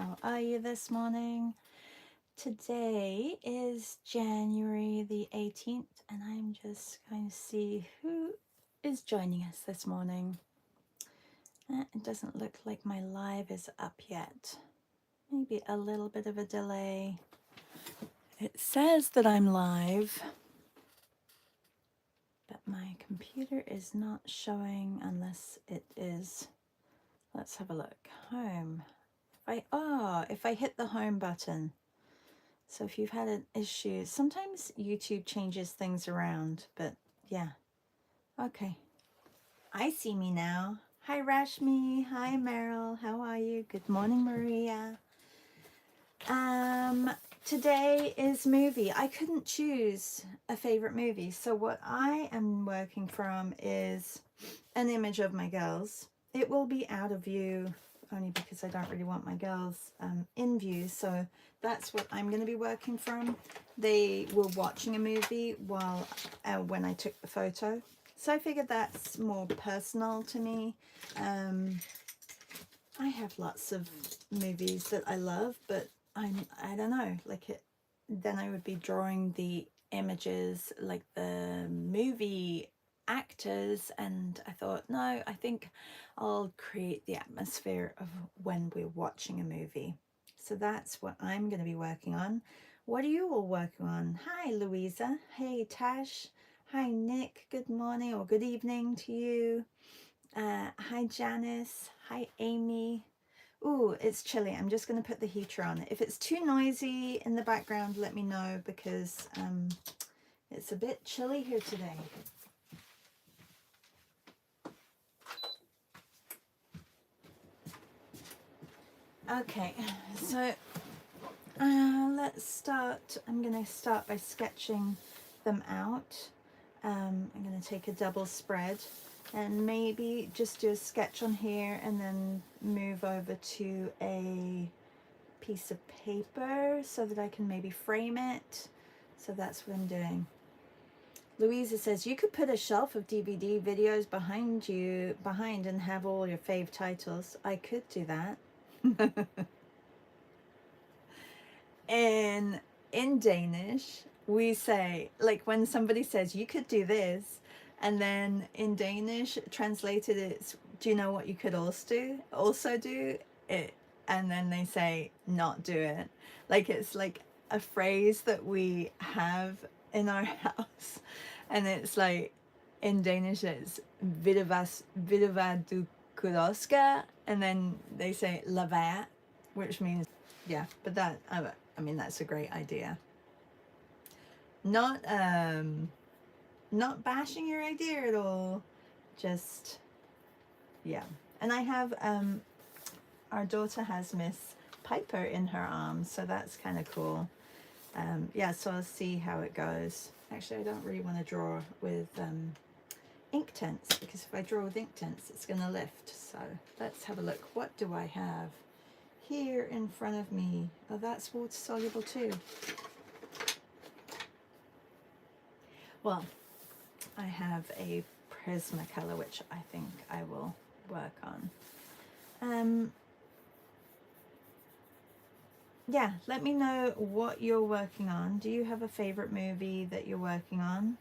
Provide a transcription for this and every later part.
How are you this morning? Today is January the 18th, and I'm just going to see who is joining us this morning. It doesn't look like my live is up yet. Maybe a little bit of a delay. It says that I'm live, but my computer is not showing unless it is. Let's have a look. Home. If I hit the home button. So if you've had an issue, sometimes YouTube changes things around, but yeah. Okay. I see me now. Hi Rashmi. Hi Meryl. How are you? Good morning, Maria. Today is movie. I couldn't choose a favorite movie. So what I am working from is an image of my girls. It will be out of view only because I don't really want my girls in view. So that's what I'm going to be working from. They were watching a movie while when I took the photo. So I figured that's more personal to me. I have lots of movies that I love, but I don't know, like then I would be drawing the images like the movie actors, and I thought, no, I think I'll create the atmosphere of when we're watching a movie. So that's what I'm going to be working on. What are you all working on? Hi Louisa. Hey Tash. Hi Nick. Good morning or good evening to you. Hi Janice. Hi Amy. Ooh, it's chilly. I'm just going to put the heater on. If it's too noisy in the background, let me know, because it's a bit chilly here today. Okay, so let's start. I'm going to start by sketching them out. I'm going to take a double spread and maybe just do a sketch on here and then move over to a piece of paper so that I can maybe frame it. So that's what I'm doing. Louisa says, you could put a shelf of DVD videos behind and have all your fave titles. I could do that. In Danish, we say, like when somebody says, you could do this, and then in Danish, translated it's, do you know what you could also do it, and then they say, not do it. Like it's like a phrase that we have in our house, and it's like, in Danish it's ved du hvad du kunne også gøre, and then they say lad være, which means, yeah, but that, I mean, that's a great idea. Not bashing your idea at all, just, yeah. And I have, our daughter has Miss Piper in her arms, so that's kind of cool. Yeah, so I'll see how it goes. Actually, I don't really want to draw with Inktense, because if I draw with Inktense, it's going to lift. So let's have a look. What do I have here in front of me? Oh, that's water soluble too. Well, I have a Prismacolor, which I think I will work on. Yeah, let me know what you're working on. Do you have a favorite movie that you're working on?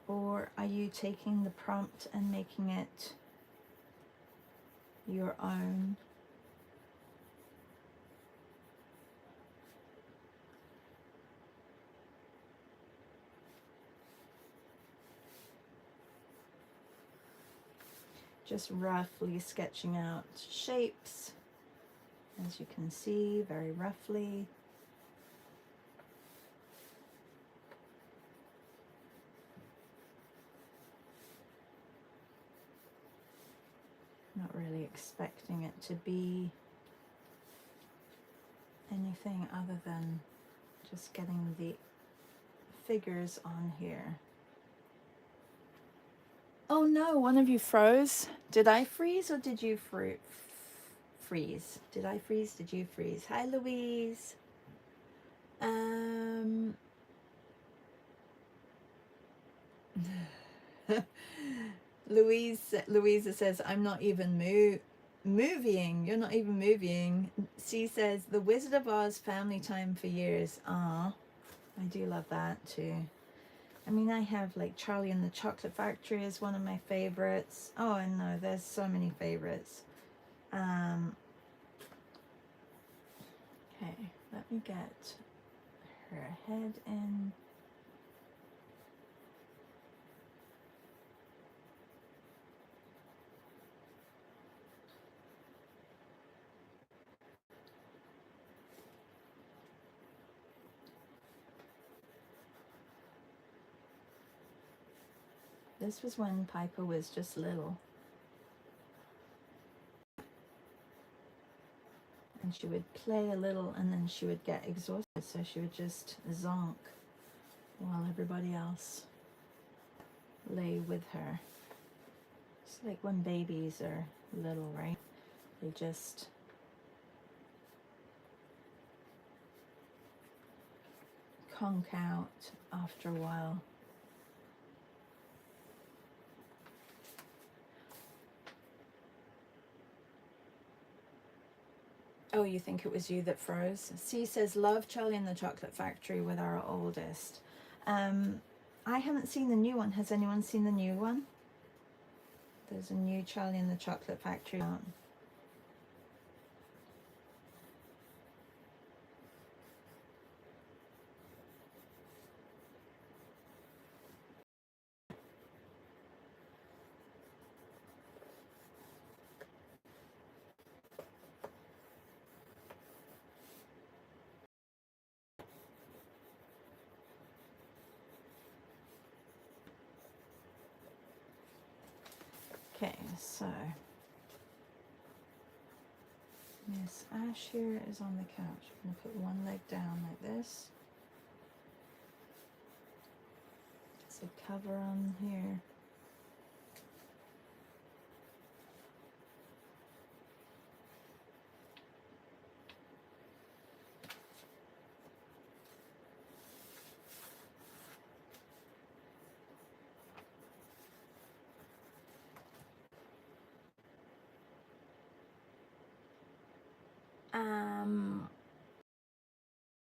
Or are you taking the prompt and making it your own? Just roughly sketching out shapes, as you can see, very roughly. Not really expecting it to be anything other than just getting the figures on here. Oh no, one of you froze. Did I freeze or did you freeze? Did I freeze? Did you freeze? Hi, Louise. Louisa says, I'm not even moving. You're not even moving. She says, The Wizard of Oz family time for years. Ah, I do love that too. I mean, I have like Charlie and the Chocolate Factory is one of my favorites. Oh, I know, there's so many favorites. Okay, let me get her head in. This was when Piper was just little. And she would play a little and then she would get exhausted, so she would just zonk while everybody else lay with her. It's like when babies are little, right? They just conk out after a while. Oh, you think it was you that froze? C says, love Charlie and the Chocolate Factory with our oldest. I haven't seen the new one. Has anyone seen the new one? There's a new Charlie and the Chocolate Factory out. Okay, so Miss Ash here is on the couch. I'm going to put one leg down like this. There's a cover on here.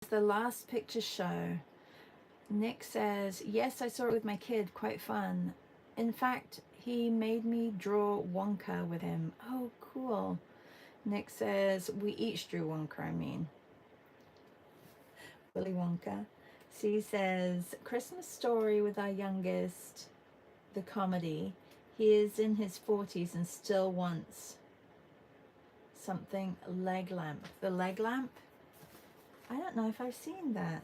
The last picture show. Nick says, yes, I saw it with my kid, quite fun. In fact, he made me draw Wonka with him. Oh, cool. Nick says, we each drew Wonka, I mean. Willy Wonka. C says, Christmas Story with our youngest, the comedy. He is in his 40s and still wants something leg lamp. The leg lamp? I don't know if I've seen that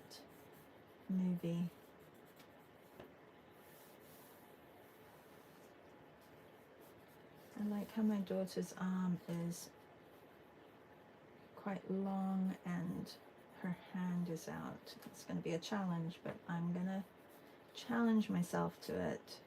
movie. I like how my daughter's arm is quite long and her hand is out. It's going to be a challenge, but I'm going to challenge myself to it.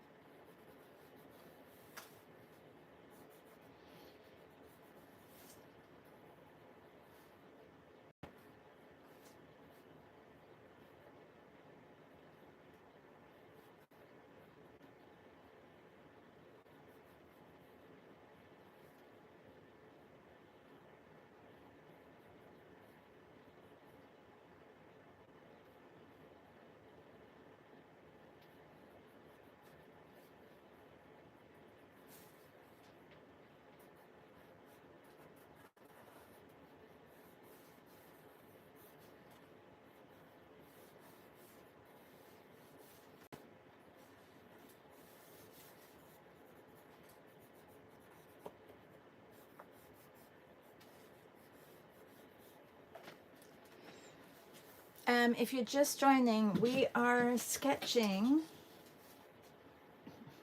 If you're just joining, we are sketching,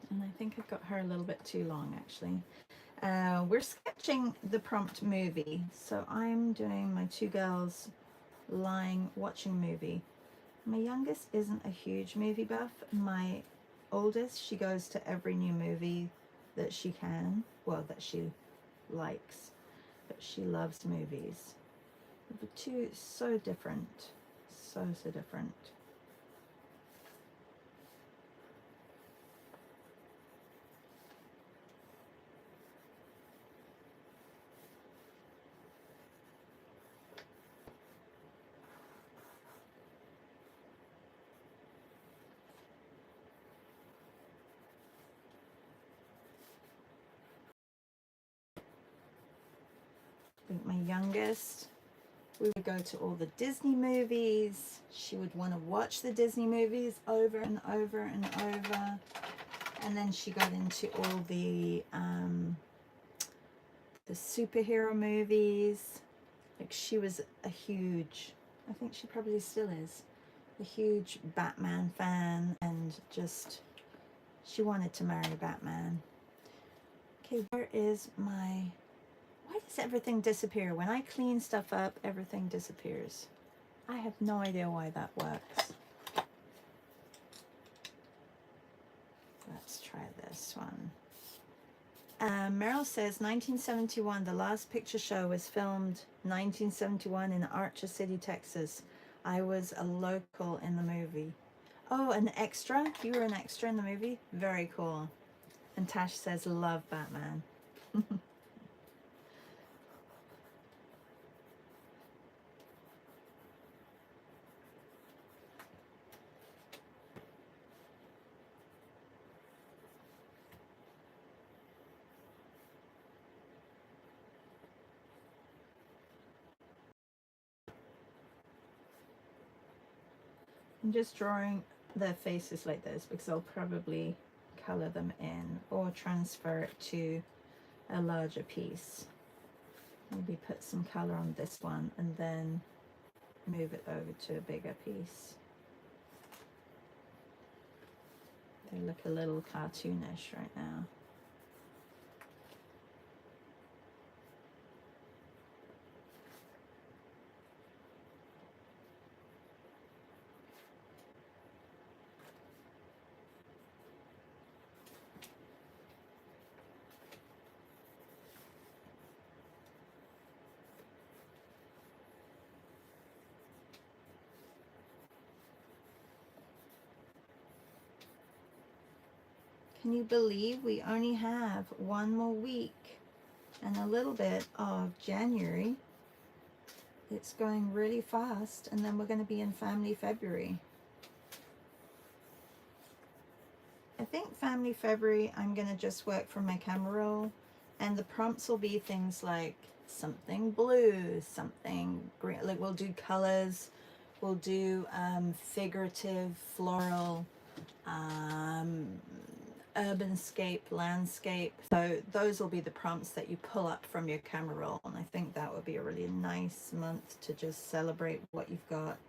and I think I've got her a little bit too long actually. We're sketching the prompt movie, so I'm doing my two girls lying watching movie. My youngest isn't a huge movie buff. My oldest, she goes to every new movie that she can, well, that she likes, but she loves movies. The two so different. So different. Like my youngest, we would go to all the Disney movies. She would want to watch the Disney movies over and over and over. And then she got into all the superhero movies. Like she was a huge, I think she probably still is, a huge Batman fan, and just, she wanted to marry Batman. Okay, where is my, why does everything disappear? When I clean stuff up, everything disappears. I have no idea why that works. Let's try this one. Meryl says 1971, the last picture show was filmed 1971 in Archer City, Texas. I was a local in the movie. Oh, an extra? You were an extra in the movie? Very cool. And Tash says, love Batman. I'm just drawing their faces like this because I'll probably color them in or transfer it to a larger piece. Maybe put some color on this one and then move it over to a bigger piece. They look a little cartoonish right now. Can you believe we only have one more week and a little bit of January? It's going really fast, and then we're going to be in Family February. I think Family February, I'm going to just work from my camera roll, and the prompts will be things like something blue, something green. Like we'll do colors, we'll do figurative, floral, urbanscape, landscape. So those will be the prompts that you pull up from your camera roll, and I think that would be a really nice month to just celebrate what you've got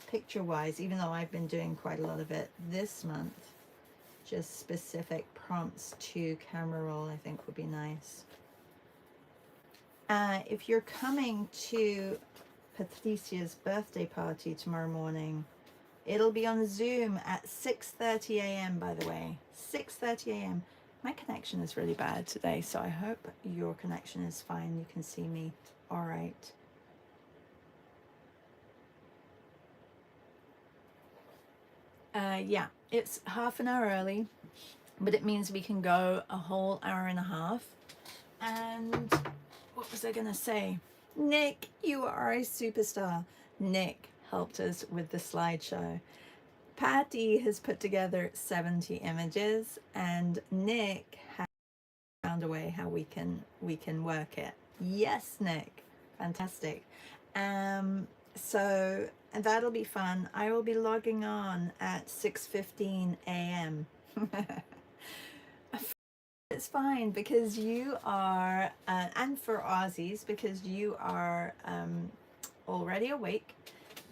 picture wise, even though I've been doing quite a lot of it this month. Just specific prompts to camera roll I think would be nice. If you're coming to Patricia's birthday party tomorrow morning, it'll be on Zoom at 6:30 a.m. by the way. 6:30 a.m. My connection is really bad today, so I hope your connection is fine. You can see me all right. Yeah, it's half an hour early, but it means we can go a whole hour and a half. And what was I gonna say? Nick, you are a superstar. Nick helped us with the slideshow. Patty has put together 70 images, and Nick has found a way how we can work it. Yes, Nick, fantastic. So that'll be fun. I will be logging on at 6:15 a.m. It's fine because you are, and for Aussies, because you are already awake.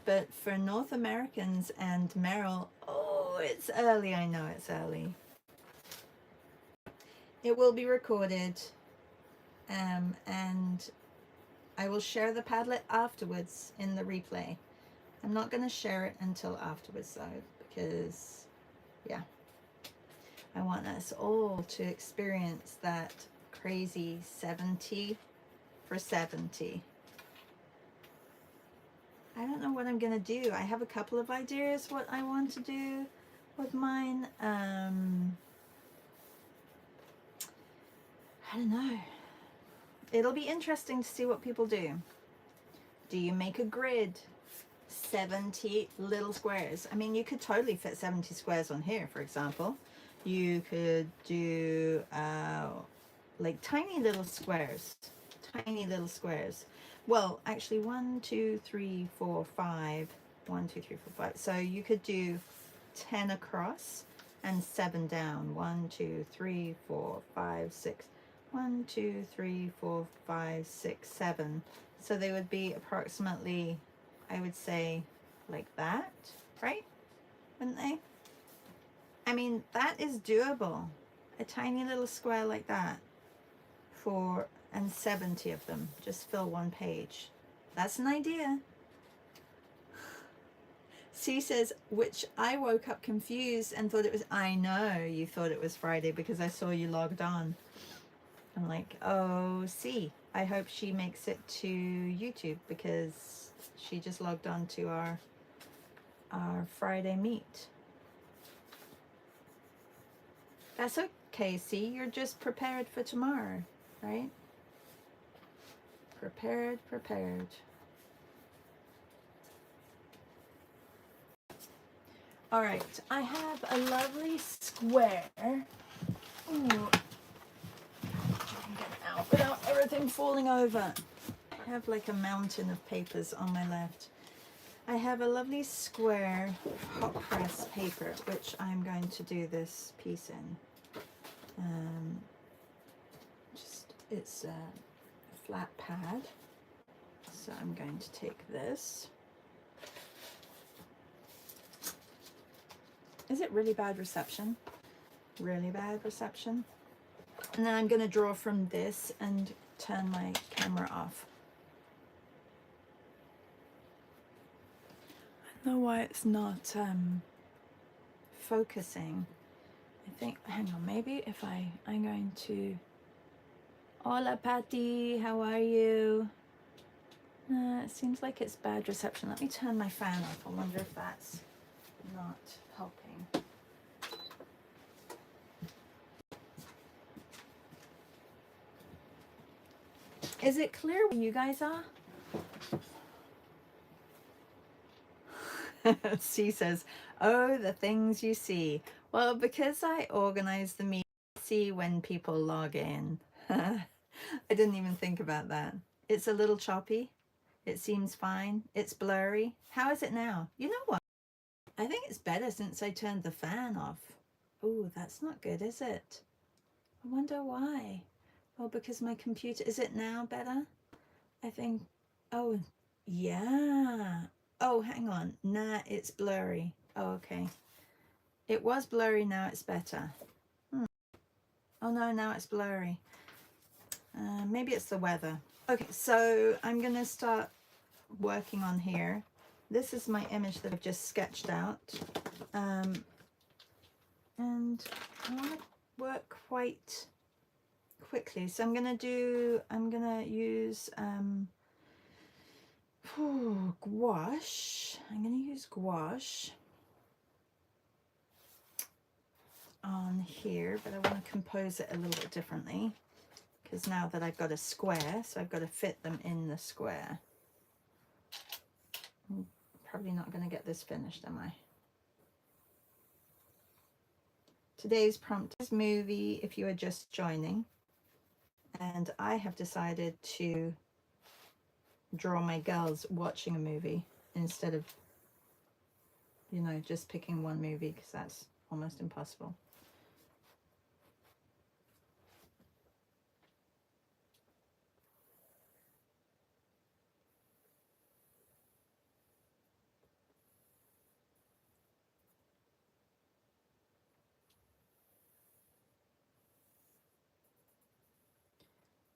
But for North Americans and Meryl, oh, it's early. I know it's early. It will be recorded, and I will share the Padlet afterwards in the replay. I'm not going to share it until afterwards though, because yeah, I want us all to experience that crazy 70 for 70. I don't know what I'm gonna do. I have a couple of ideas what I want to do with mine. I don't know. It'll be interesting to see what people do. Do you make a grid? 70 little squares. I mean, you could totally fit 70 squares on here, for example. You could do like tiny little squares. tiny little squares. Well, actually 1, 2, 3, 4, 5. 1, 2, 3, 4, 5. So you could do 10 across and 7 down. 1, 2, 3, 4, 5, 6. 1, 2, 3, 4, 5, 6, 7. So they would be approximately, I would say, like that, right? Wouldn't they? I mean, that is doable. A tiny little square like that for, and 70 of them. Just fill one page. That's an idea. C says, which I woke up confused and thought it was, I know you thought it was Friday because I saw you logged on. I'm like, oh, C, I hope she makes it to YouTube because she just logged on to our Friday meet. That's okay, C, you're just prepared for tomorrow, right? Prepared. All right, I have a lovely square. Ooh. Get it out without everything falling over. I have like a mountain of papers on my left. I have a lovely square hot press paper, which I'm going to do this piece in. It's a flat pad. So I'm going to take this. Is it really bad reception? Really bad reception? And then I'm going to draw from this and turn my camera off. I don't know why it's not focusing. I think, hang on, maybe if I'm going to, hola Patty, how are you? It seems like it's bad reception. Let me turn my fan off. I wonder if that's not helping. Is it clear where you guys are? C says, oh, the things you see. Well, because I organize the meeting, see when people log in. I didn't even think about that. It's a little choppy. It seems fine. It's blurry. How is it now? You know what? I think it's better since I turned the fan off. Oh, that's not good, is it? I wonder why. Well, because my computer, is it now better? I think, oh, yeah. Oh, hang on. Nah, it's blurry. Oh, okay. It was blurry, now it's better. Oh no, now it's blurry. Maybe it's the weather. Okay, so I'm gonna start working on here. This is my image that I've just sketched out. And I want to work quite quickly. So I'm gonna use gouache. I'm gonna use gouache on here, but I want to compose it a little bit differently because now that I've got a square, so I've got to fit them in the square. I'm probably not going to get this finished, am I? Today's prompt is movie if you are just joining, and I have decided to draw my girls watching a movie instead of, you know, just picking one movie because that's almost impossible.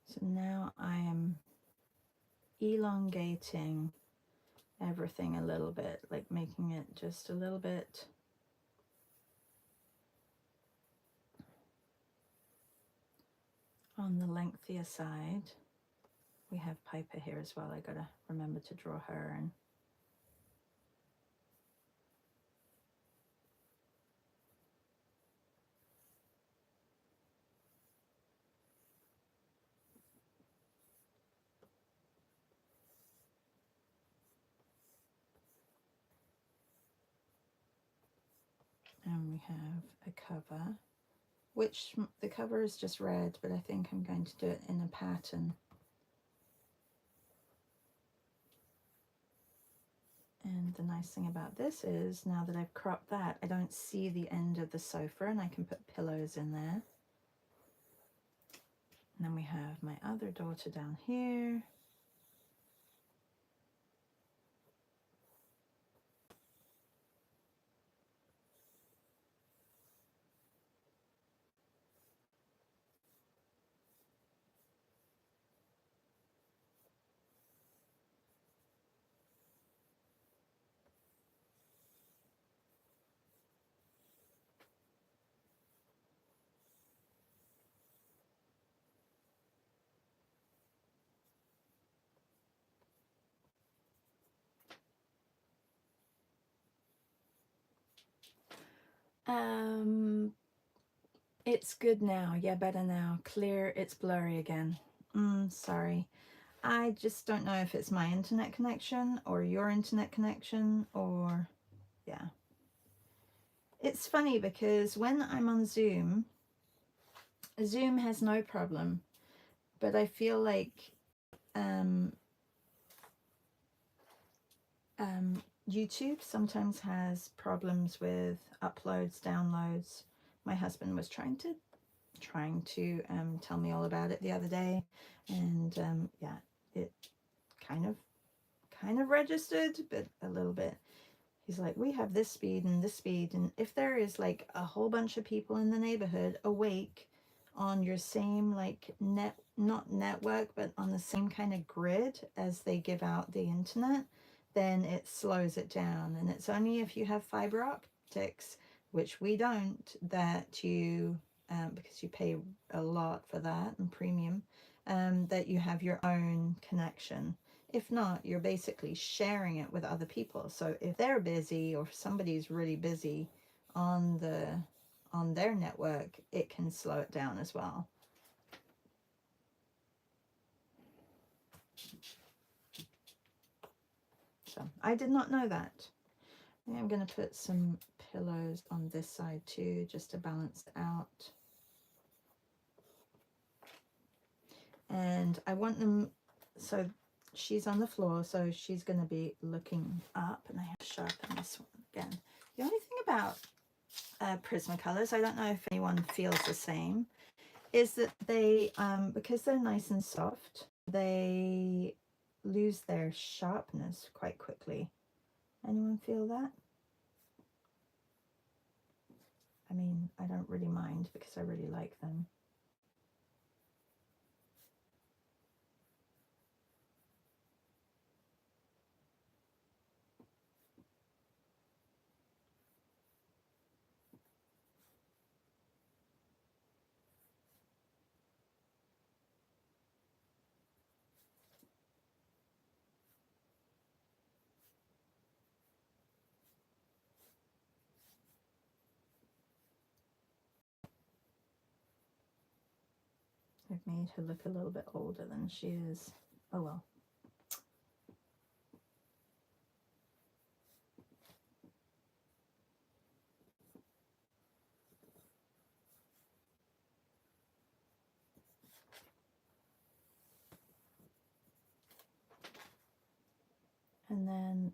So now I am elongating everything a little bit, like making it just a little bit on the lengthier side. We have Piper here as well. I gotta remember to draw her in. And we have a cover, which the cover is just red, but I think I'm going to do it in a pattern. And the nice thing about this is now that I've cropped that, I don't see the end of the sofa and I can put pillows in there. And then we have my other daughter down here. It's good now. Yeah, better now. Clear. It's blurry again. Sorry. I just don't know if it's my internet connection or your internet connection or, yeah. It's funny because when I'm on Zoom, Zoom has no problem, but I feel like YouTube sometimes has problems with uploads, downloads. My husband was trying to tell me all about it the other day, and yeah, it kind of registered, but a little bit. He's like, we have this speed and this speed, and if there is like a whole bunch of people in the neighborhood awake on your same like not network, but on the same kind of grid as they give out the internet, then it slows it down. And it's only if you have fiber optics, which we don't, that you because you pay a lot for that and premium, that you have your own connection. If not, you're basically sharing it with other people. So if they're busy or if somebody's really busy on their network, it can slow it down as well. So I did not know that. I think I'm going to put some pillows on this side too, just to balance it out. And I want them, so she's on the floor, so she's going to be looking up, and I have to sharpen this one again. The only thing about Prismacolors, I don't know if anyone feels the same, is that they, because they're nice and soft, they lose their sharpness quite quickly. Anyone feel that? I mean, I don't really mind because I really like them. I've made her look a little bit older than she is. Oh well. And then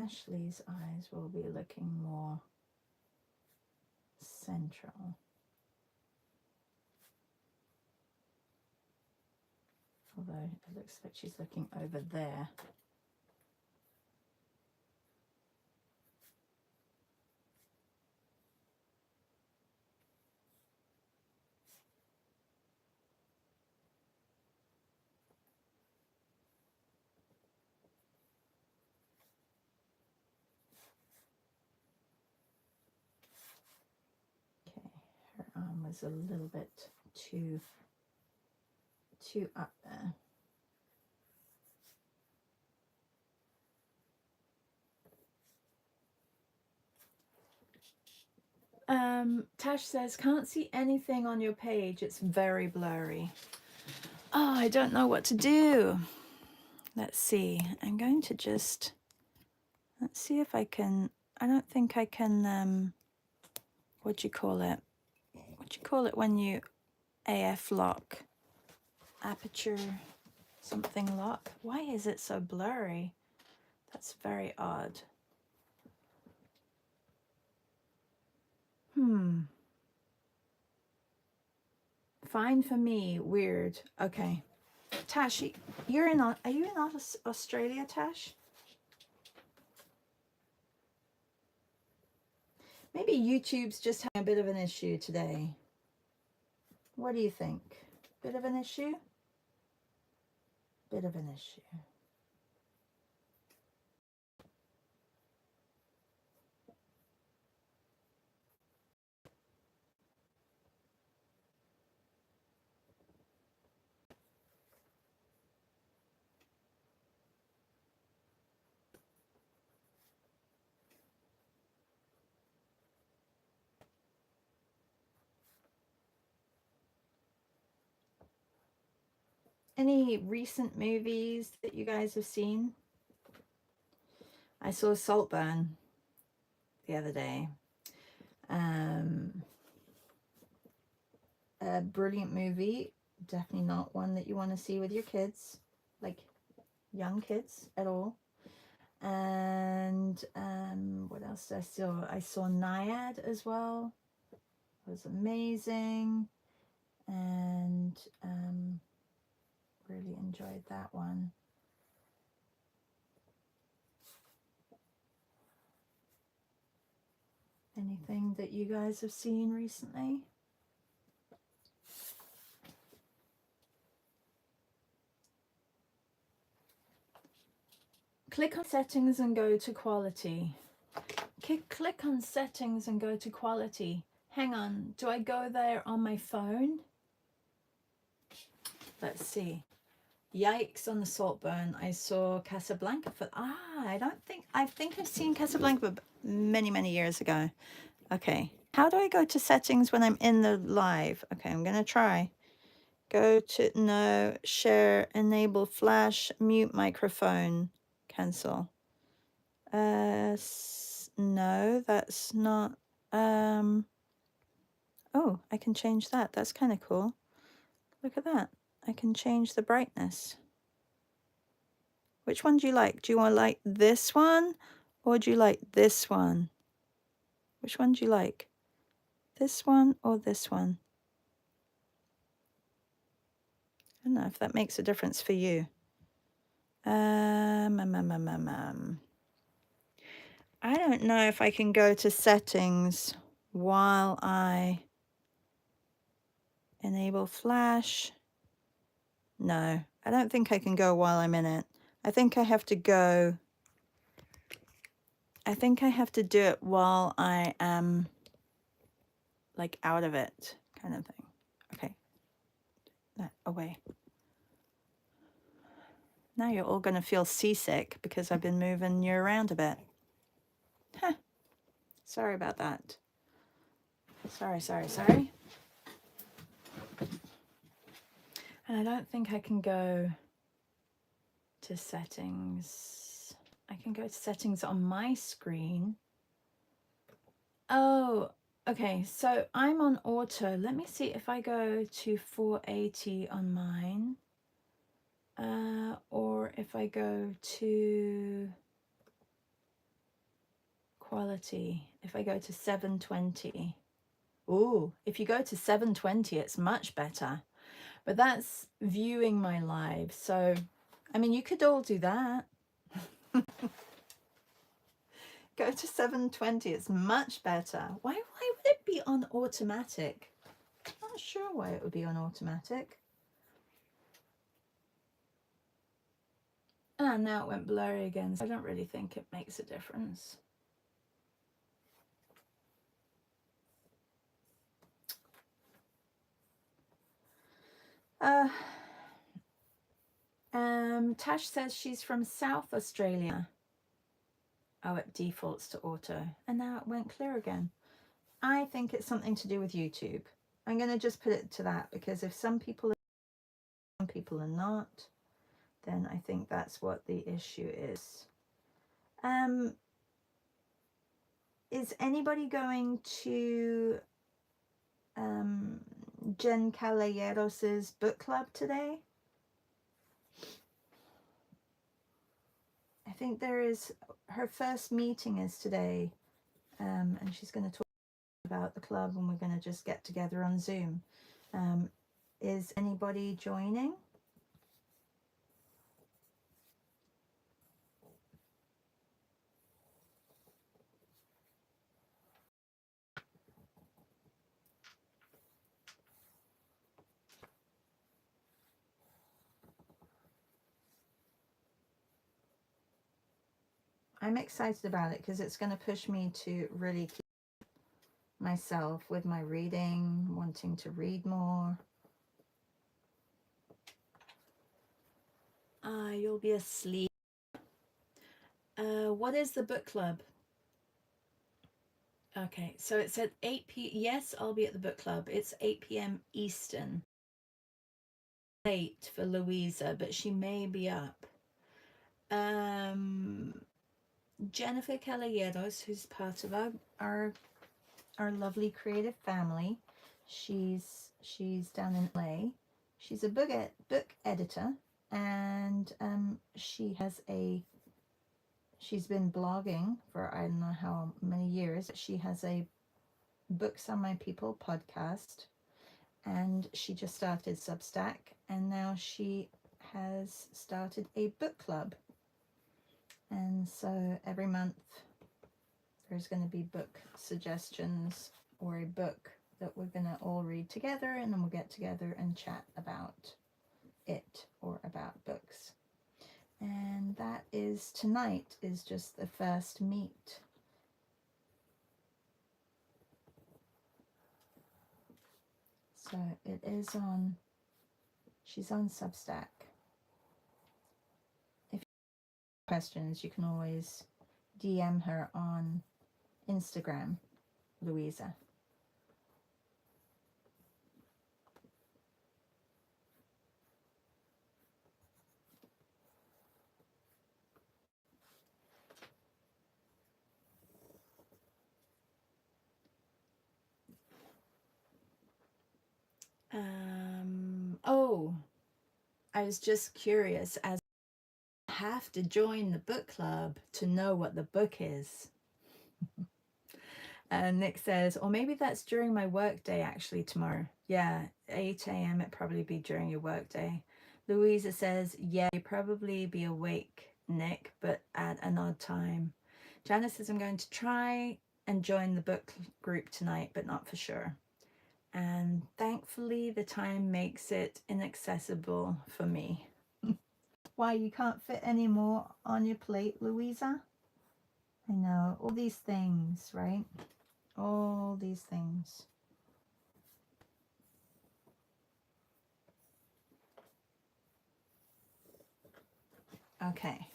Ashley's eyes will be looking more central. Although it looks like she's looking over there. Okay, her arm was a little bit too up there. Tash says, can't see anything on your page. It's very blurry. Oh, I don't know what to do. Let's see. I'm going to just, let's see if I can, I don't think I can, what do you call it? What do you call it when you AF lock? Aperture something lock. Why is it so blurry? That's very odd. Fine for me. Weird. Okay. Tash, you're in. Are you in Australia, Tash? Maybe YouTube's just having a bit of an issue today. What do you think? Bit of an issue? Bit of an issue. Any recent movies that you guys have seen? I saw Saltburn the other day. A brilliant movie. Definitely not one that you want to see with your kids, like young kids at all. And what else did I saw? I saw Naiad as well. It was amazing, and really enjoyed that one. Anything that you guys have seen recently? Click on settings and go to quality. Click on settings and go to quality. Hang on, do I go there on my phone? Let's see. Yikes on the Saltburn. I saw Casablanca for I think I've seen Casablanca many years ago. Okay. How do I go to settings when I'm in the live? Okay, I'm gonna try. Go to no, share, enable flash, mute microphone, cancel. No, that's not oh, I can change that. That's kind of cool. Look at that. I can change the brightness. Which one do you like? Do you want to like this one or do you like this one? Which one do you like? This one or this one? I don't know if that makes a difference for you. I don't know if I can go to settings while I enable flash. No, I don't think I can go while I'm in it. I think I have to go. I think I have to do it while I am like out of it, kind of thing. Okay, that away. Now you're all going to feel seasick because I've been moving you around a bit. Huh. Sorry about that. Sorry. And I don't think I can go to settings. I can go to settings on my screen. Oh, okay. So I'm on auto. Let me see if I go to 480 on mine. Or if I go to quality, if I go to 720. Ooh, if you go to 720, it's much better. But that's viewing my live. So, I mean, you could all do that. Go to 720, it's much better. Why would it be on automatic? I'm not sure why it would be on automatic. And now it went blurry again, so I don't really think it makes a difference. Tash says she's from South Australia. Oh, it defaults to auto. And now it went clear again. I think it's something to do with YouTube. I'm going to just put it to that, because if some people are not, then I think that's what the issue is. Is anybody going to Jen Caballeros's book club today? I think there is, her first meeting is today, and she's going to talk about the club, and we're going to just get together on Zoom. Is anybody joining? I'm excited about it because it's going to push me to really keep myself with my reading, wanting to read more. You'll be asleep. What is the book club? Okay, so it's at 8 p.m. Yes, I'll be at the book club. It's 8 p.m. Eastern. Late for Louisa, but she may be up. Jennifer Caballeros, who's part of our lovely creative family. She's down in LA. She's a book editor, and she's been blogging for I don't know how many years. She has a Books on My People podcast, and she just started Substack, and now she has started a book club. And so every month there's going to be book suggestions or a book that we're going to all read together, and then we'll get together and chat about it or about books. And that is, tonight is just the first meet. So it is on, she's on Substack. If you have questions, you can always DM her on Instagram, Louisa. Oh, I was just curious, as I have to join the book club to know what the book is. And Nick says, or maybe that's during my work day actually tomorrow. Yeah, 8 a.m. It'd probably be during your work day. Louisa says, yeah, you'd probably be awake, Nick, but at an odd time. Janice says, I'm going to try and join the book group tonight, but not for sure. And thankfully the time makes it inaccessible for me. Why, you can't fit any more on your plate, Louisa? I know, all these things, right? All these things. Okay.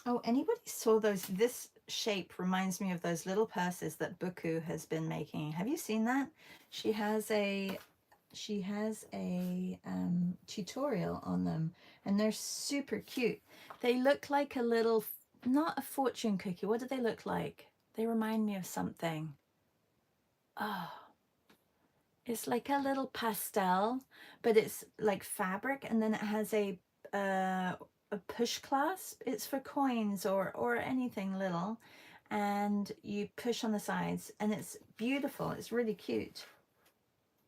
Oh, anybody saw those? This shape reminds me of those little purses that Buku has been making. Have you seen that? She has a tutorial on them, and they're super cute. They look like a little, not a fortune cookie. What do they look like? They remind me of something. Oh, it's like a little pastel, but it's like fabric, and then it has a push clasp. It's for coins or anything little, and you push on the sides, and it's beautiful. It's really cute.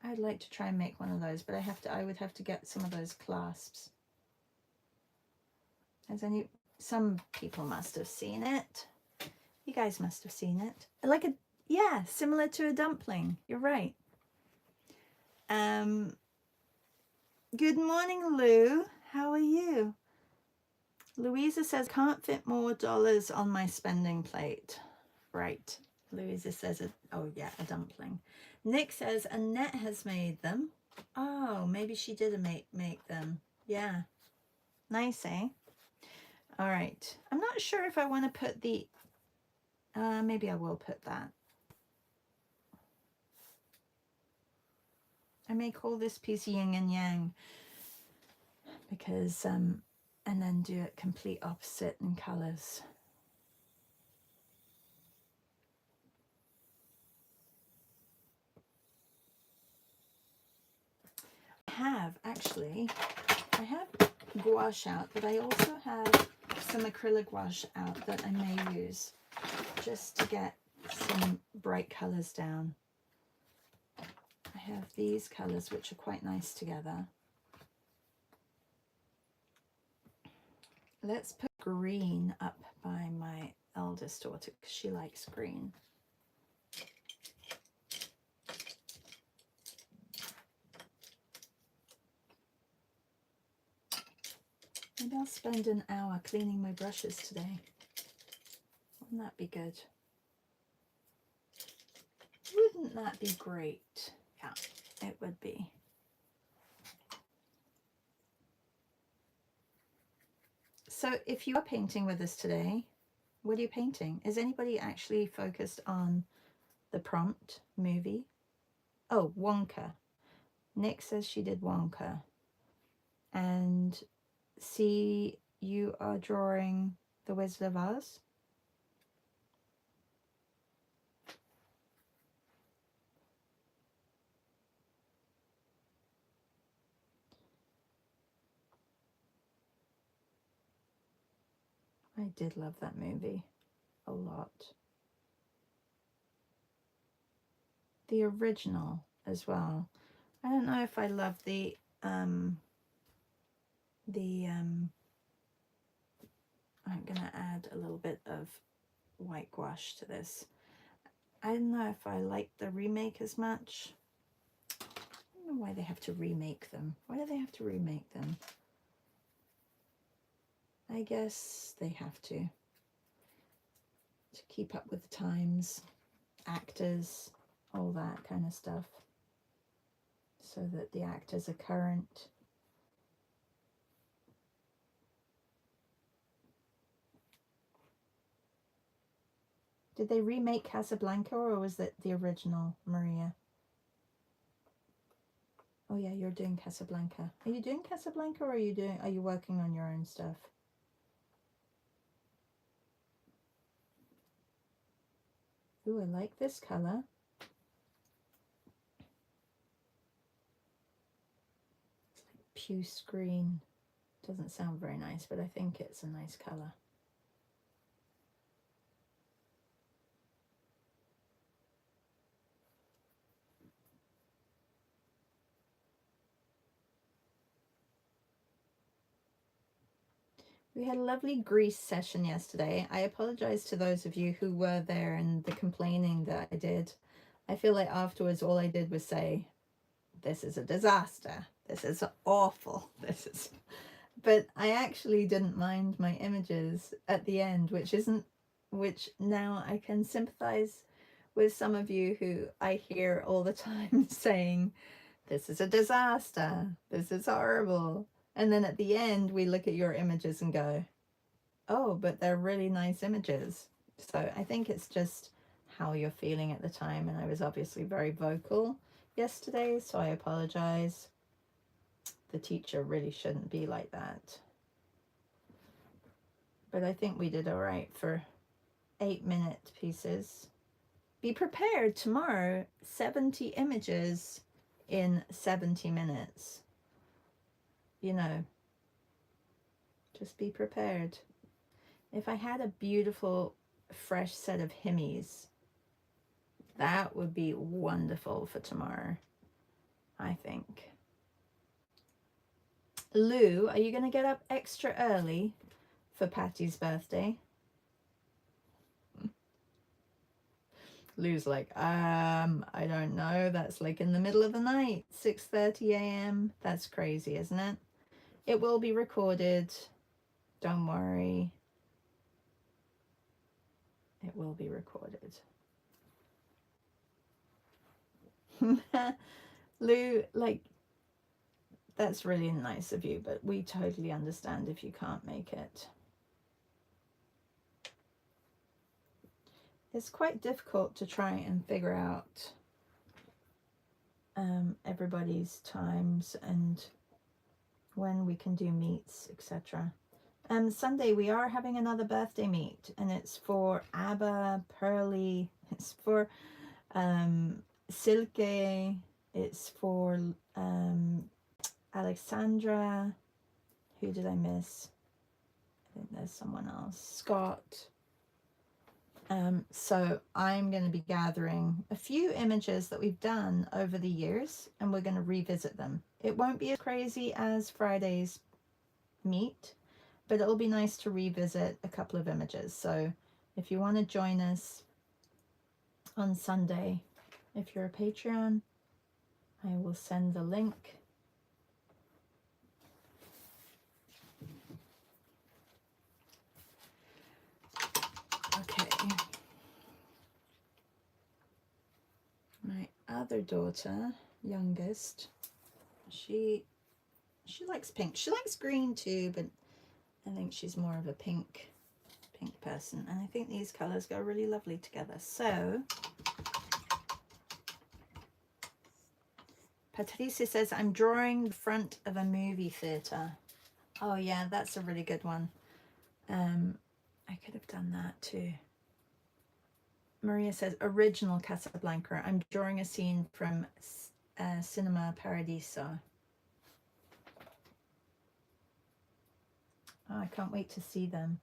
I'd like to try and make one of those, but I would have to get some of those clasps. Some people must have seen it. You guys must have seen it. Like yeah, similar to a dumpling. You're right. Good morning, Lou. How are you? Louisa says, can't fit more dollars on my spending plate. Right. Louisa says, oh yeah, a dumpling. Nick says, Annette has made them. Oh, maybe she did make them. Yeah. Nice, eh? All right. I'm not sure if I want to put the, maybe I will put that. I may call this piece yin and yang because, and then do it complete opposite in colors. I have gouache out, but I also have some acrylic gouache out that I may use just to get some bright colors down. I have these colors which are quite nice together. Let's put green up by my eldest daughter because she likes green. Maybe I'll spend an hour cleaning my brushes today. Wouldn't that be good? Wouldn't that be great? Yeah, it would be. So if you are painting with us today, what are you painting? Is anybody actually focused on the prompt movie? Oh, Wonka. Nick says she did Wonka. And see, you are drawing The Wizard of Oz. I did love that movie a lot. The original as well. I don't know if I love I'm gonna add a little bit of white gouache to this. I don't know if I like the remake as much. I don't know why they have to remake them. Why do they have to remake them? I guess they have to keep up with the times, actors, all that kind of stuff, so that the actors are current. Did they remake Casablanca, or was it the original, Maria? Oh yeah, you're doing Casablanca. Are you doing Casablanca, or are you working on your own stuff? Ooh, I like this color. It's like puce green. Doesn't sound very nice, but I think it's a nice color. We had a lovely Grease session yesterday. I apologize to those of you who were there and the complaining that I did. I feel like afterwards all I did was say, this is a disaster. This is awful. But I actually didn't mind my images at the end, which now I can sympathize with some of you who I hear all the time saying, this is a disaster. This is horrible. And then at the end, we look at your images and go, oh, but they're really nice images. So I think it's just how you're feeling at the time. And I was obviously very vocal yesterday, so I apologize. The teacher really shouldn't be like that. But I think we did all right for 8-minute pieces. Be prepared tomorrow, 70 images in 70 minutes. You know, just be prepared. If I had a beautiful fresh set of Himmies, that would be wonderful for tomorrow, I think. Lou, are you going to get up extra early for Patty's birthday? Lou's like, I don't know. That's like in the middle of the night, 6:30 a.m. That's crazy, isn't it? It will be recorded. Don't worry. It will be recorded. Lou, like, that's really nice of you, but we totally understand if you can't make it. It's quite difficult to try and figure out everybody's times and when we can do meets, etc. Sunday we are having another birthday meet, and it's for Abba, Pearly, it's for Silke, it's for Alexandra. Who did I miss? I think there's someone else. Scott. So I'm going to be gathering a few images that we've done over the years, and we're going to revisit them. It won't be as crazy as Friday's meet, but it'll be nice to revisit a couple of images. So if you want to join us on Sunday, if you're a Patreon, I will send the link. Okay. My other daughter, youngest, she likes pink. She likes green too, but I think she's more of a pink person. And I think these colors go really lovely together. So Patricia says, I'm drawing the front of a movie theater. Oh yeah, that's a really good one. I could have done that too. Maria says, original Casablanca. I'm drawing a scene from Cinema Paradiso. Oh, I can't wait to see them.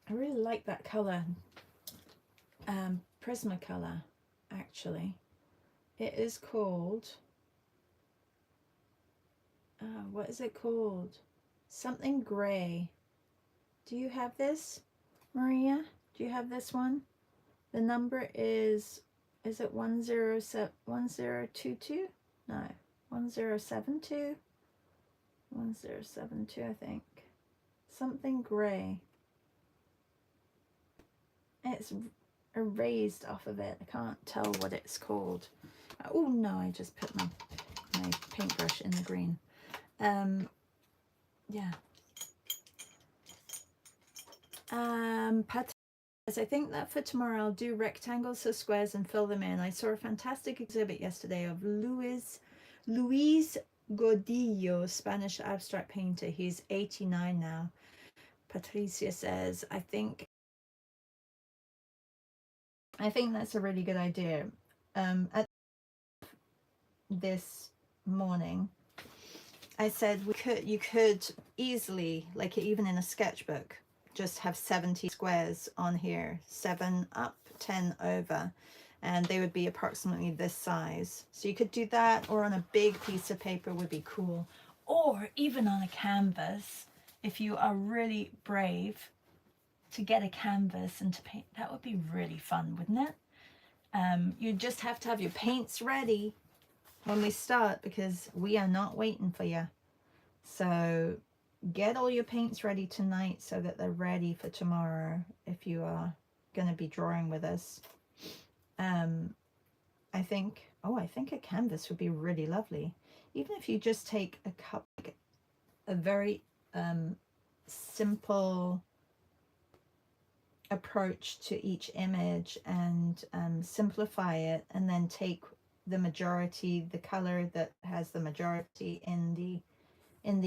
I really like that color, Prismacolor, actually. It is called, what is it called? Something gray. Do you have this, Maria? Do you have this one? The number is it 1022? No, 1072? 1072, I think. Something gray. It's erased off of it. I can't tell what it's called. Oh no, I just put my paintbrush in the green. Yeah. Pat says, I think that for tomorrow I'll do rectangles or squares and fill them in. I saw a fantastic exhibit yesterday of Luis Godillo, Spanish abstract painter. He's 89 now. Patricia says, I think that's a really good idea. At this morning, I said you could easily, like even in a sketchbook, just have 70 squares on here, 7 up, 10 over, and they would be approximately this size. So you could do that, or on a big piece of paper would be cool, or even on a canvas if you are really brave to get a canvas and to paint. That would be really fun, wouldn't it? You just have to have your paints ready when we start, because we are not waiting for you. So get all your paints ready tonight so that they're ready for tomorrow if you are going to be drawing with us. I think a canvas would be really lovely. Even if you just take a very simple approach to each image and simplify it, and then take the majority, the color that has the majority in the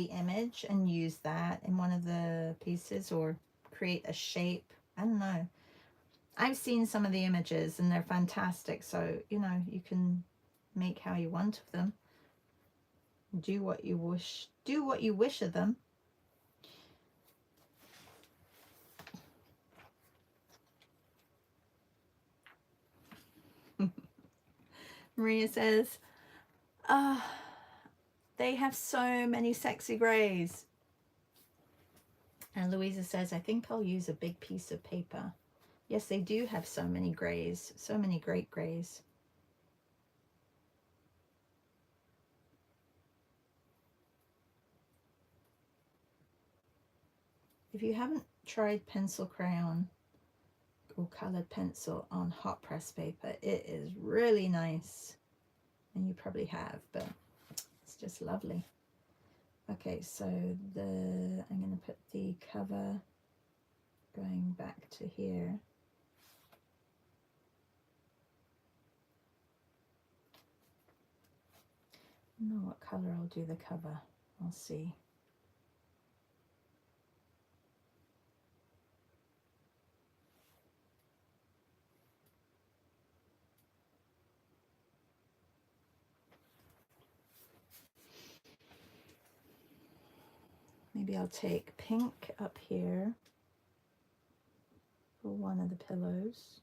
image, and use that in one of the pieces, or create a shape. I don't know. I've seen some of the images and they're fantastic, so you know, you can make how you want of them. Do what you wish of them. Maria says, they have so many sexy grays. And Louisa says, I think I'll use a big piece of paper. Yes, they do have so many grays, so many great grays. If you haven't tried pencil crayon or colored pencil on hot press paper, it is really nice. And you probably have, but it's just lovely. Okay, so I'm going to put the cover going back to here. don't know what color I'll do the cover. I'll see. Maybe I'll take pink up here for one of the pillows.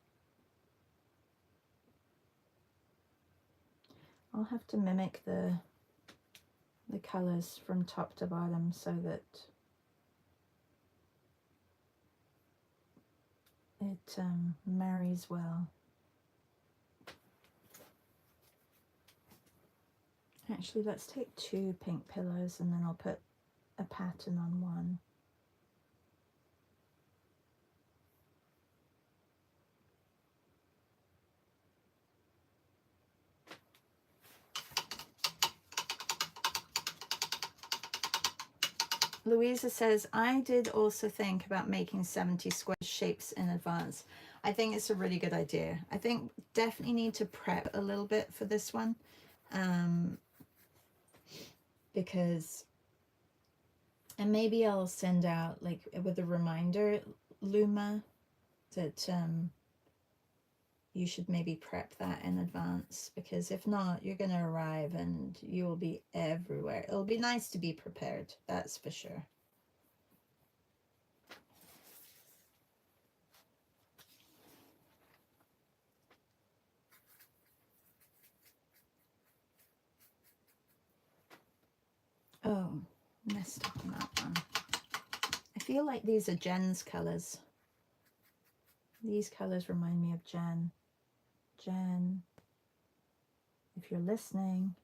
I'll have to mimic the colors from top to bottom so that it marries well. Actually, let's take 2 pink pillows and then I'll put a pattern on one. Louisa says, I did also think about making 70 square shapes in advance. I think it's a really good idea. I think definitely need to prep a little bit for this one, because, and maybe I'll send out like with a reminder, Luma, that you should maybe prep that in advance, because if not, you're going to arrive and you will be everywhere. It'll be nice to be prepared, that's for sure. Oh, messed up on that one. I feel like these are Jen's colors. These colors remind me of Jen. Jen, if you're listening.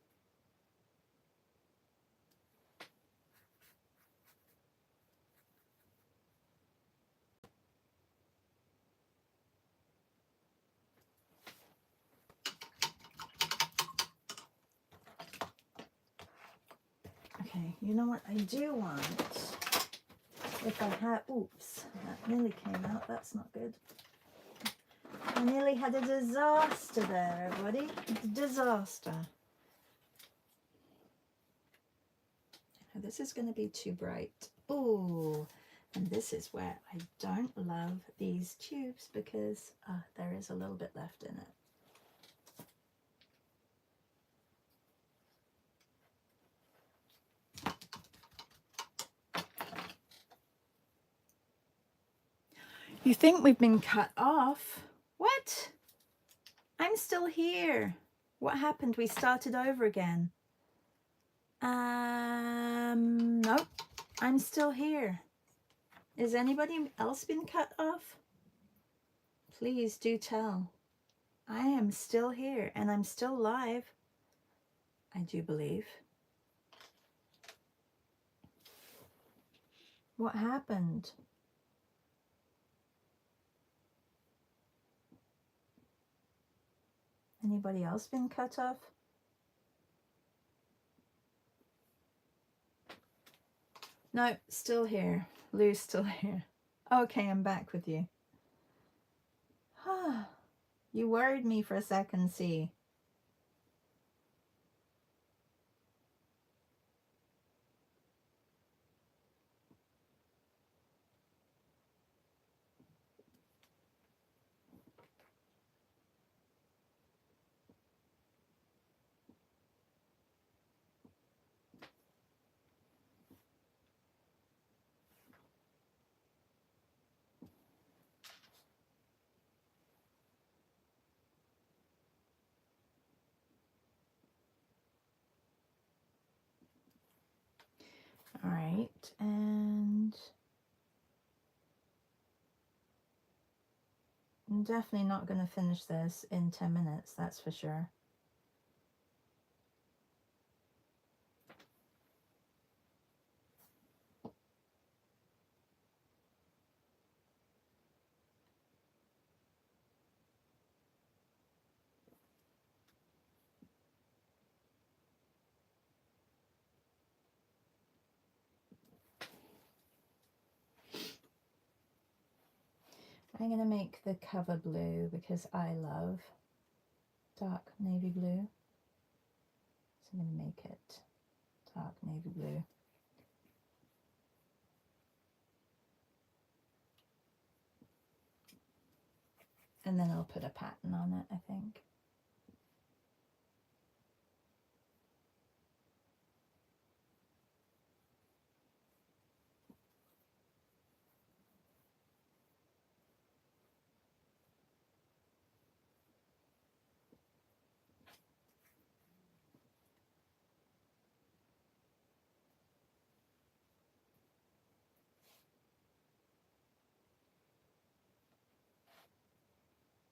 Okay, you know what I do want? If I had, oops, that nearly came out, that's not good. I nearly had a disaster there, everybody. Disaster. This is going to be too bright. Ooh, and this is where I don't love these tubes, because there is a little bit left in it. You think we've been cut off? What? I'm still here. What happened? We started over again. Nope. I'm still here. Is anybody else been cut off? Please do tell. I am still here and I'm still live. I do believe. What happened? Anybody else been cut off? No, still here. Lou's still here. Okay, I'm back with you. You worried me for a second, see. All right, and I'm definitely not going to finish this in 10 minutes, that's for sure. I'm going to make the cover blue because I love dark navy blue. I'm going to make it dark navy blue. And then I'll put a pattern on it, I think.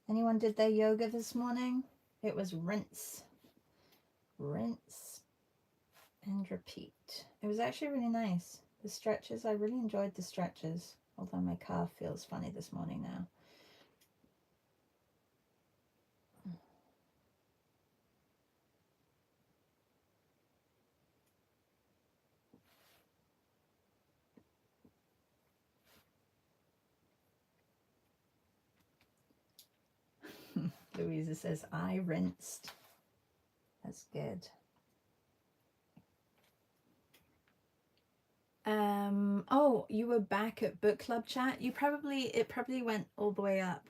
Anyone did their yoga this morning? It was rinse, rinse, and repeat. It was actually really nice. The stretches, I really enjoyed the stretches, although my calf feels funny this morning now. Louisa says, I rinsed. That's good. Oh, you were back at book club chat. It probably went all the way up.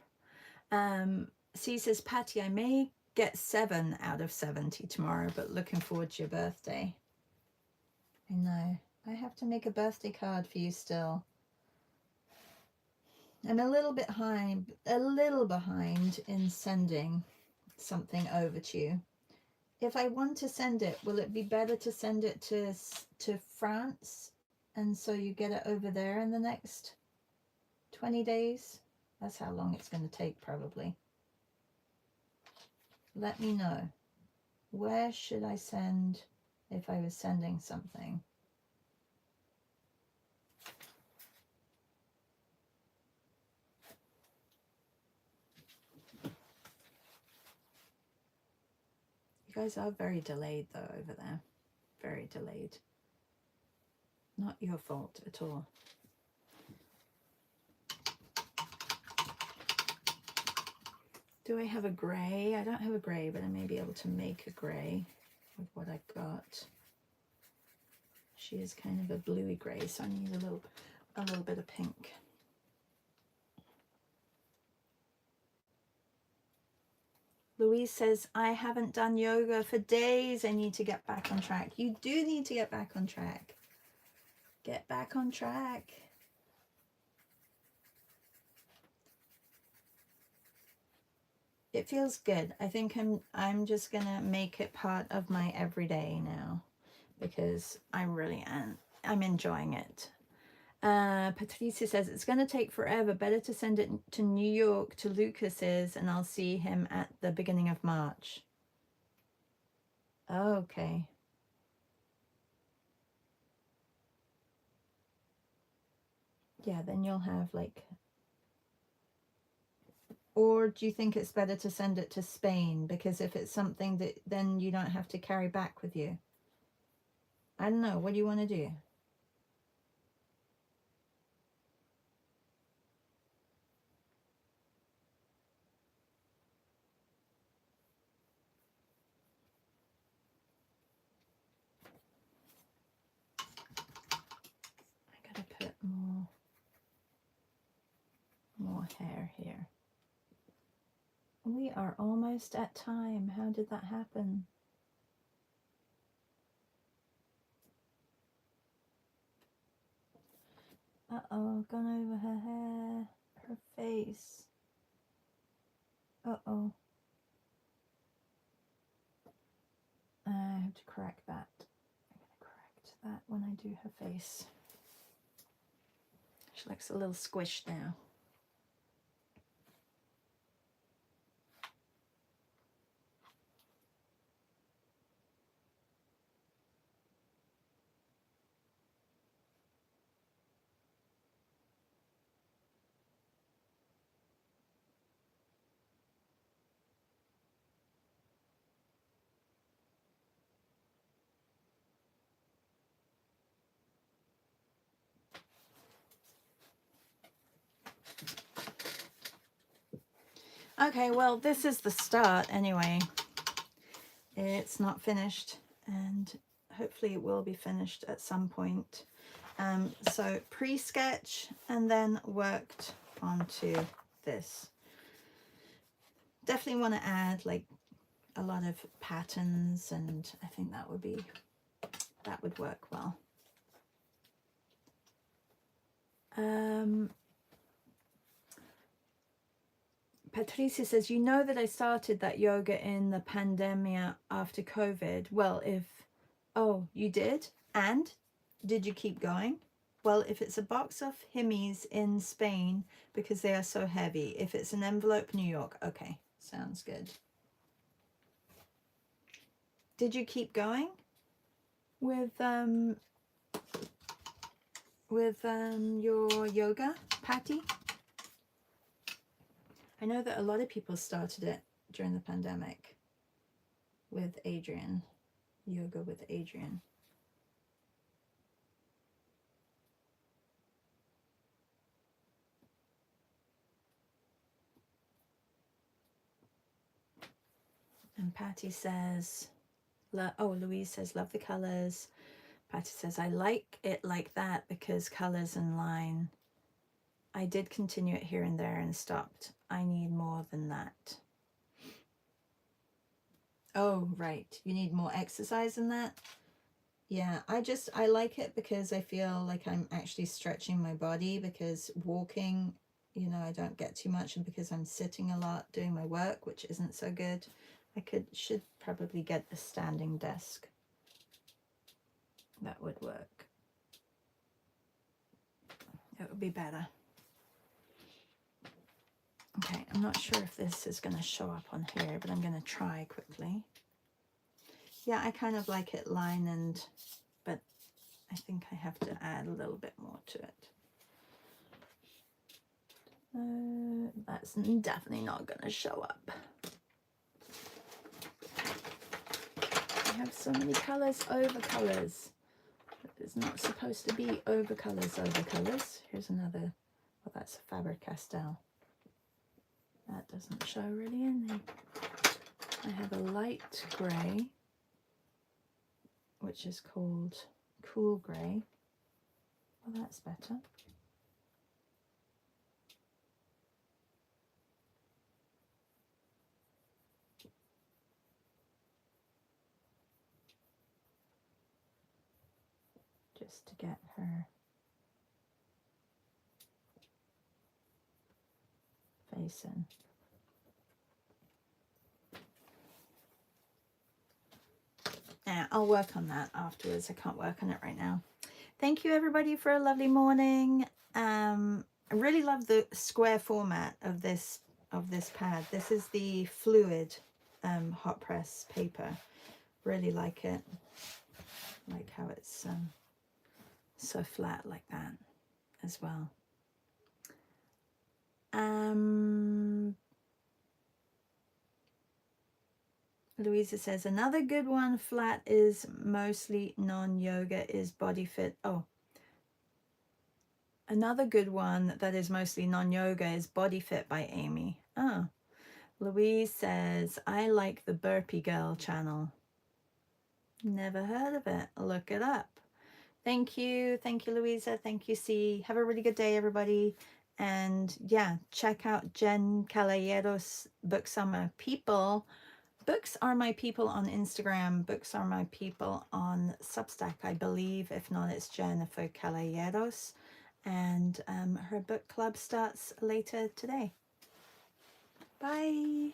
C says, Patty, I may get 7 out of 70 tomorrow, but looking forward to your birthday. I know. I have to make a birthday card for you still. I'm a little behind in sending something over to you. If I want to send it, will it be better to send it to France, and so you get it over there in the next 20 days? That's how long it's going to take, probably. Let me know. Where should I send if I was sending something? You guys are very delayed though over there. Very delayed. Not your fault at all. Do I have a grey? I don't have a grey, but I may be able to make a grey with what I've got. She is kind of a bluey grey, so I need a little bit of pink. Louise says, I haven't done yoga for days. I need to get back on track. You do need to get back on track. Get back on track. It feels good. I think I'm just gonna make it part of my everyday now, because I really am. I'm enjoying it. Patricia says, it's going to take forever. Better to send it to New York to Lucas's, and I'll see him at the beginning of March. Okay. Yeah, then you'll have like... Or do you think it's better to send it to Spain? Because if it's something that then you don't have to carry back with you. I don't know. What do you want to do? I gotta put more hair here. We are almost at time. How did that happen? Uh-oh, gone over her hair, her face. Uh-oh. I have to correct that. I'm going to correct that when I do her face. She looks a little squished now. Okay, well, this is the start anyway. It's not finished. and hopefully it will be finished at some point. So pre-sketch and then worked onto this. Definitely want to add like a lot of patterns, and I think that would work well. Patricia says, you know that I started that yoga in the pandemia after COVID. Well, oh, you did? And did you keep going? Well, if it's a box of Himmies in Spain, because they are so heavy. If it's an envelope, New York. Okay, sounds good. Did you keep going with your yoga, Patty? I know that a lot of people started it during the pandemic with Adriene, yoga with Adriene. And Patty says, Louise says, love the colors. Patty says, I like it like that because colors and line. I did continue it here and there and stopped. I need more than that. Oh, right. You need more exercise than that? Yeah, I like it because I feel like I'm actually stretching my body, because walking, you know, I don't get too much, and because I'm sitting a lot doing my work, which isn't so good. I should probably get a standing desk. That would work. It would be better. Okay, I'm not sure if this is going to show up on here, but I'm going to try quickly. Yeah, I kind of like it line but I think I have to add a little bit more to it. That's definitely not going to show up. I have so many colors over colors. It's not supposed to be over colors over colors. Here's another, well, that's a Faber-Castell. That doesn't show really in there. I have a light grey, which is called Cool Grey. Well, that's better. Just to get her face in. Yeah, I'll work on that afterwards. I can't work on it right now. Thank you everybody for a lovely morning. I really love the square format of this pad. This is the fluid hot press paper. Really like it. Like how it's so flat like that as well. Louisa says, another good one flat is mostly non-yoga is Body Fit. Oh, another good one that is mostly non-yoga is Body Fit by Amy. Oh, Louise says, I like the Burpee Girl channel. Never heard of it. Look it up. Thank you, Louisa. Thank you, C. Have a really good day, everybody. And yeah, check out Jen Caballeros Books Are My People. Books Are My People on Instagram. Books Are My People on Substack, I believe. If not, it's Jennifer Caballeros. And her book club starts later today. Bye.